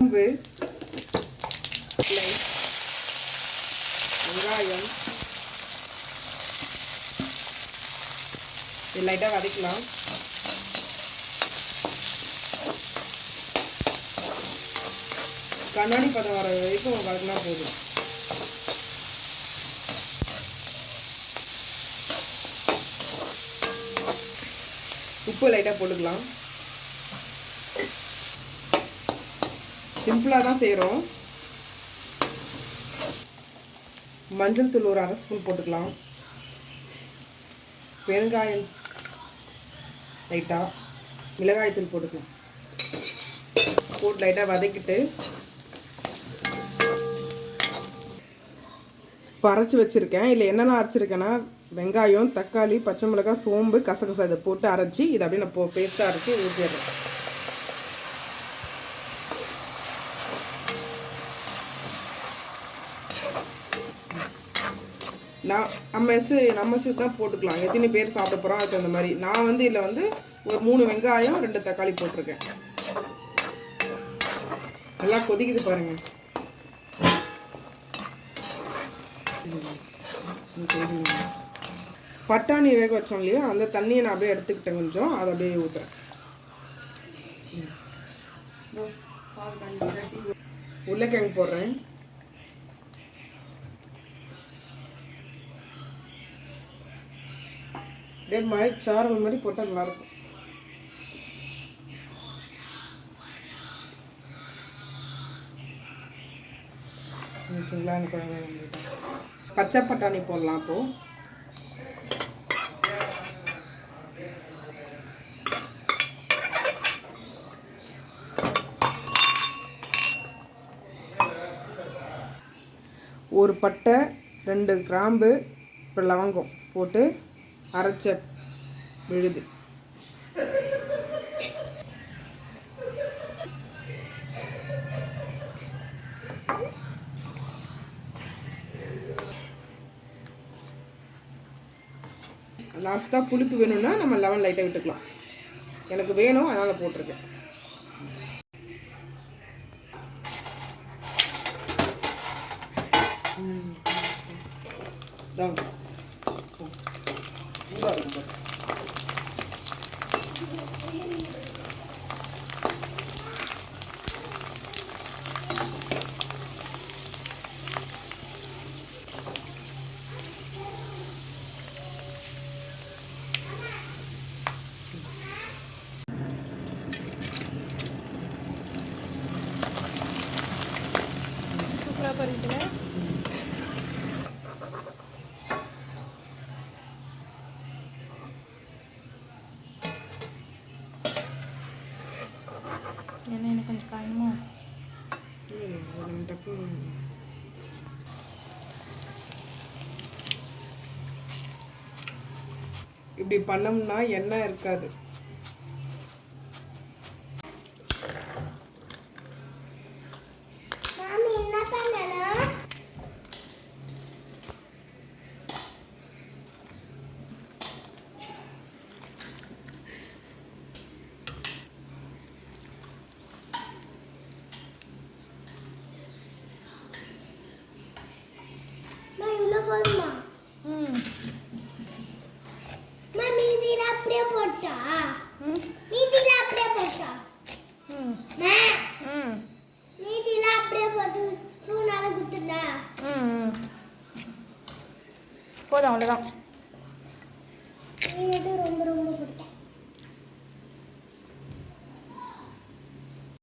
கிராம்பு, வெங்காயம் இது லைட்டாக வதக்கலாம். கண்ணாடி பதம் வர வரைக்கும் வதக்கினா போதும். உப்பு லைட்டாக போட்டுக்கலாம். சிம்பிளாக தான் செய்கிறோம். மஞ்சள் தூள் ஒரு 1/2 ஸ்பூன் போட்டுக்கலாம். பெருங்காயம் லைட்டாக, மிளகாய் தூள் போட்டுக்கலாம். போட்டு லைட்டாக வதக்கிட்டு இப்போ அரைச்சி வச்சுருக்கேன். இல்லை என்னென்ன அரைச்சிருக்கேன்னா வெங்காயம், தக்காளி, பச்சை மிளகாய், சோம்பு, கசகசா இதை போட்டு அரைச்சி இதை அப்படியே நான் பேஸ்ட்டாக அரைச்சி ஊற்றிடுறேன். நம்ம தான் போட்டுக்கலாம். எத்தனை பேர் சாப்பிட போகிறோம் அதுக்கு அந்த மாதிரி. நான் வந்து இதில் வந்து ஒரு 3 வெங்காயம் 2 தக்காளி போட்டிருக்கேன். நல்லா கொதிக்குது பாருங்க. பட்டாணி வேக வச்சோம் இல்லையா, அந்த தண்ணியை நான் அப்படியே எடுத்துக்கிட்டேன். கொஞ்சம் அதை அப்படியே ஊற்றுறேன். உருளைக்கிழங்கு போடுறேன். அப்படியே மழை சாரல் மாதிரி போட்டால் நல்லாயிருக்கும். பச்சை பட்டாணி போடலாம். அப்போ ஒரு பட்டை, 2 கிராம்பு, ஒரு லவங்கம் போட்டு அரைச்ச விழுது. லாஸ்ட்டாக புளிப்பு வேணும்னா நம்ம லெமன் லைட்டாக விட்டுக்கலாம். எனக்கு வேணும் அதனால் போட்டிருக்கேன். என்ன கொஞ்சம் காயமோ இப்படி பண்ணோம்னா எண்ணெய் இருக்காது. போதும், அவ்வளோதான். ரொம்ப